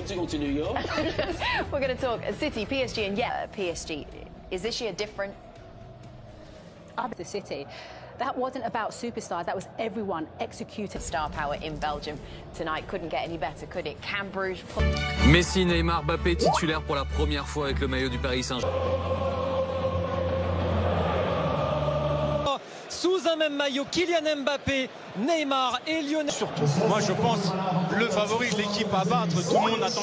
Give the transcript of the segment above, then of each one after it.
to New York. We're going to talk City, PSG, and yeah, PSG. Is this year different? The City. That wasn't about superstars, that was everyone executed. Star power in Belgium tonight couldn't get any better, could it? Can Bruges... Messi, Neymar, Mbappé titulaire pour la première fois avec le maillot du Paris Saint-Germain. Sous un même maillot, Kylian Mbappé, Neymar et Lionel. Surtout, moi je pense le favori, l'équipe à battre, tout le monde attend.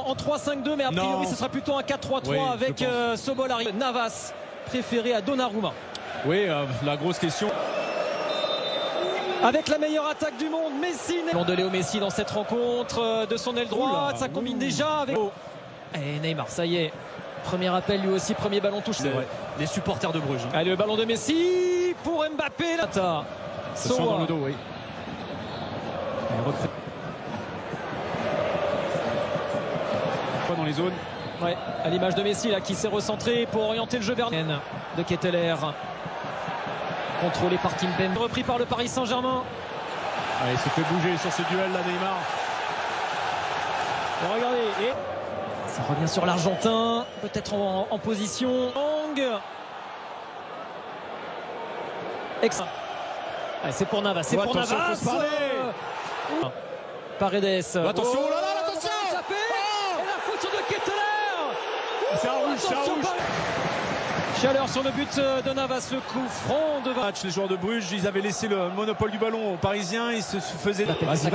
En 3-5-2, mais a priori ce sera plutôt un 4-3-3 oui, avec Sobolari. Navas préféré à Donnarumma. Oui, la grosse question. Avec la meilleure attaque du monde, Messi. De Léo Messi dans cette rencontre de son aile droite, ça combine déjà avec... Et Neymar, ça y est. Premier appel lui aussi, premier ballon touche. C'est vrai. Les supporters de Bruges. Allez, le ballon de Messi pour Mbappé. Ça sent dans le dos, oui. Dans les zones. Ouais, à l'image de Messi là qui s'est recentré pour orienter le jeu vers de Ketteler. Contrôlé par Kimpembe. Repris par le Paris Saint-Germain. Il se fait bouger sur ce duel là, Neymar. Et regardez, et ça revient sur l'Argentin, peut-être en position. C'est pour Navas, c'est pour Navas. Paredes. Attention, oh là là, attention. Et la faute sur de Ketteler. C'est un rouge, c'est un rouge. Chaleur sur le but de Navas, le coup franc de match. Les joueurs de Bruges, ils avaient laissé le monopole du ballon aux Parisiens, ils se faisaient... Vas-y.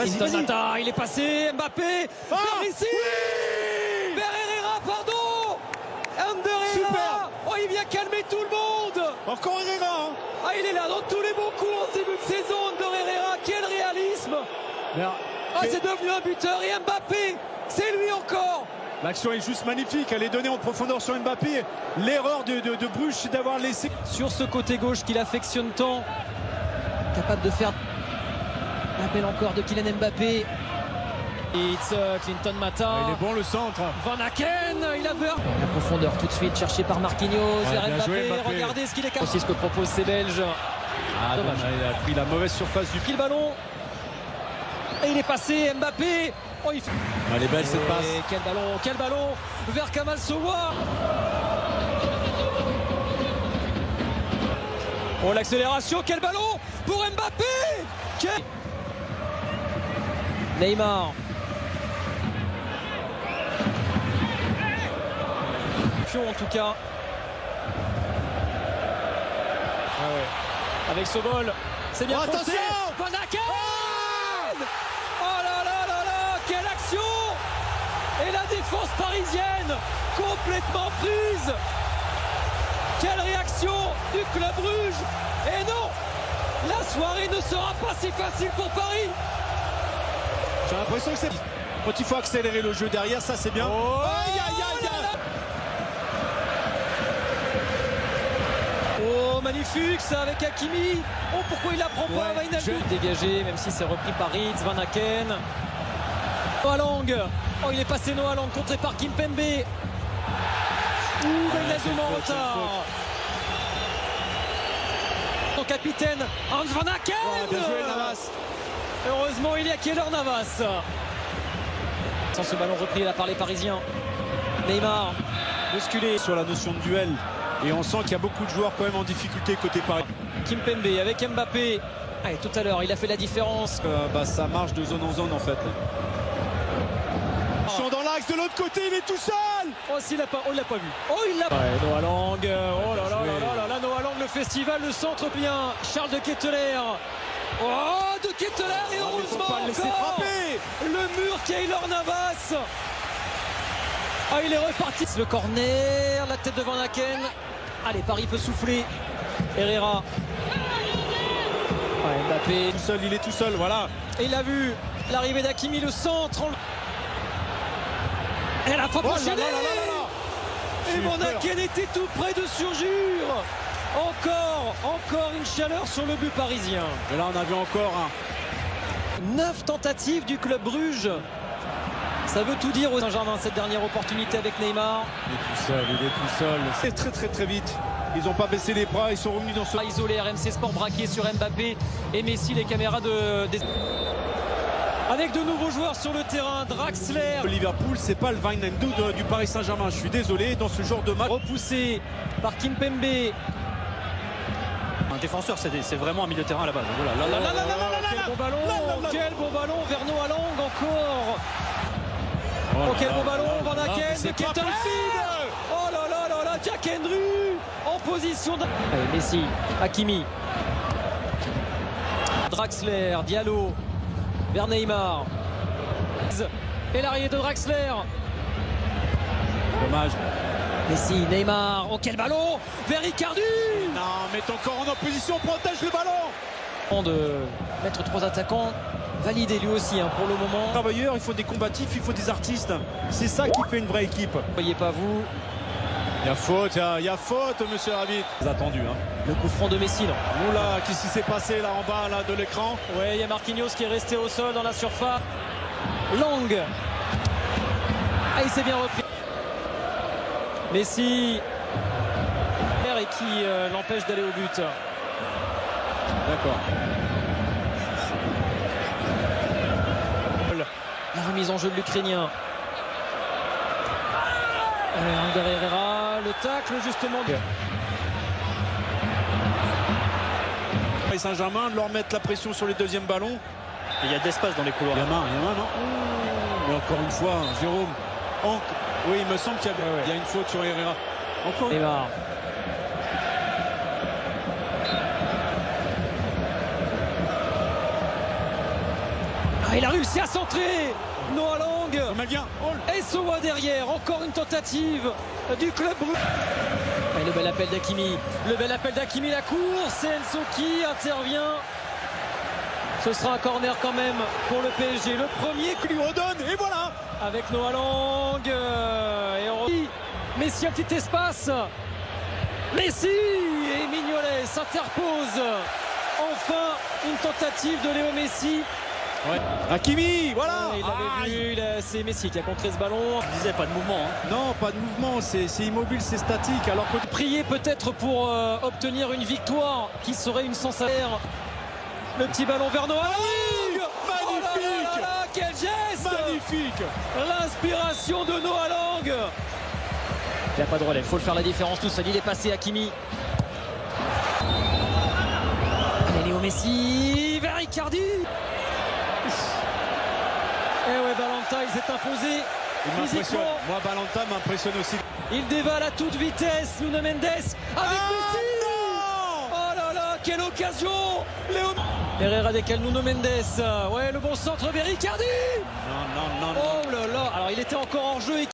Il est passé, Mbappé, ici oui vers Herrera, pardon. Ander Herrera. Oh, il vient calmer tout le monde. Encore Herrera. Il est là dans tous les bons coups en ce début de saison, Ander Herrera, quel réalisme. C'est devenu un buteur et Mbappé, c'est lui encore. L'action est juste magnifique, elle est donnée en profondeur sur Mbappé. L'erreur de Bruges, c'est d'avoir laissé... Sur ce côté gauche qu'il affectionne tant, capable de faire l'appel encore de Kylian Mbappé. It's Clinton Mata. Il est bon le centre. Van Aken, il a peur. La profondeur tout de suite cherchée par Marquinhos. Vers Mbappé. Regardez ce qu'il est capable. C'est ce que proposent ces Belges. Dommage. Il a pris la mauvaise surface du pied. Le ballon. Et il est passé, Mbappé. Elle est belle cette passe. Quel ballon vers Kamal Sowa. Oh, l'accélération, quel ballon pour Mbappé. Neymar. En tout cas. Avec ce bol, c'est bien attention. Van Aken. Oh là là là là, quelle action! Et la défense parisienne complètement prise. Quelle réaction du club Bruges. Et non, la soirée ne sera pas si facile pour Paris. J'ai l'impression que c'est... Quand il faut accélérer le jeu derrière, ça c'est bien. Oh, magnifique ça avec Hakimi. Oh, pourquoi il la prend pas, Wijnaldum. Dégagé, même si c'est repris par Ritz, Van Aken. Noah Lang. Oh, il est passé Noah Lang, contré par Kimpembe. Wijnaldum en retard. Son capitaine, Hans Van Aken. Bien joué, Navas. Heureusement, il y a Keylor Navas. Sans ce ballon repris là par les Parisiens. Neymar, bousculé. Sur la notion de duel. Et on sent qu'il y a beaucoup de joueurs quand même en difficulté côté Paris. Kimpembe avec Mbappé. Allez, tout à l'heure, il a fait la différence. Ça marche de zone en zone en fait. Ils sont dans l'axe de l'autre côté, il est tout seul. Oh, s'il l'a pas, on l'a pas vu. Oh, il l'a pas. Noah Lang. Oh là là là, Noah Lang, le festival, le centre bien. Charles de Ketteler. Oh, de Ketteler et heureusement pas le laisser frapper. Le mur Keylor Navas. Il est reparti. Le corner, la tête de Van Aken. Allez, Paris peut souffler. Herrera. Mbappé. Tout seul, il est tout seul, voilà. Et il a vu l'arrivée d'Hakimi, le centre. Et la frappe enchaînée. Et Van Aken était tout près de surjure. Encore une chaleur sur le but parisien. Et là, on a vu encore un. 9 tentatives du club Bruges. Ça veut tout dire au Saint-Germain, cette dernière opportunité avec Neymar. Il est tout seul. C'est très vite. Ils n'ont pas baissé les bras, ils sont revenus dans ce... Isolé, RMC Sport braqué sur Mbappé et Messi, les caméras avec de nouveaux joueurs sur le terrain. Draxler. Liverpool, c'est pas le Wijnaldum du Paris Saint-Germain. Je suis désolé, dans ce genre de match. Repoussé par Kimpembe. Un défenseur, c'est vraiment un milieu de terrain à la base. Voilà. Quel bon ballon, quel bon ballon vers Noah Lang encore. Oh, quel bon ballon, Van Aken, c'est qui est pas un possible. Oh là là là là, Jack Henry en position de... Allez, Messi, Hakimi. Draxler, Diallo, vers Neymar. Et l'arrivée de Draxler. Dommage. Messi, Neymar, oh quel ballon vers Icardi. Non, mais ton corps en opposition, protège le ballon. De mettre 3 attaquants, validé lui aussi pour le moment. Travailleurs, il faut des combatifs, il faut des artistes. C'est ça qui fait une vraie équipe. Voyez pas vous. Il y a faute, il y a faute, monsieur l'arbitre. C'est attendu. Le coup franc de Messi, non. Oula, qu'est-ce qui s'est passé là en bas là, de l'écran? Ouais, il y a Marquinhos qui est resté au sol dans la surface. Lang. Ah, il s'est bien repris. Messi. Et qui l'empêche d'aller au but. D'accord. La remise en jeu de l'Ukrainien. Ander Herrera, le tacle justement. Paris Saint-Germain, de leur mettre la pression sur les deuxièmes ballons. Il y a de l'espace dans les couloirs. Il y en a, non? Mais encore une fois, Jérôme. Oui, il me semble qu'il y a une faute sur Herrera. Encore une... Neymar. Ah, il a réussi à centrer. Noah Lang. Et Sowa derrière. Encore une tentative du club brûlé. Et le bel appel d'Hakimi. Le bel appel d'Hakimi, la course. Et Enzo qui intervient. Ce sera un corner quand même pour le PSG. Le premier qui lui redonne. Et voilà. Avec Noah Lang. Et on... Messi, un petit espace. Messi et Mignolet s'interpose. Enfin, une tentative de Léo Messi. Ouais. Hakimi, voilà. Il l'avait vu, c'est Messi qui a contré ce ballon. Je disais pas de mouvement. Non, pas de mouvement, c'est immobile, c'est statique. Alors que prier peut-être pour obtenir une victoire qui serait une sensation. Le petit ballon vers Noah. Magnifique. Oh là là, quel geste. Magnifique. L'inspiration de Noah Lang. Il n'y a pas de relais, il faut le faire la différence tout seul. Il est passé Hakimi. Allez, Léo Messi vers Icardi. Et ouais, Balanta, il s'est imposé. Physiquement. Moi, Balanta m'impressionne aussi. Il dévale à toute vitesse. Nuno Mendes avec Messi. Oh là là, quelle occasion. Léo Herrera décale Nuno Mendes. Ouais, le bon centre vers Icardi. Non. Oh là là. Alors, il était encore en jeu.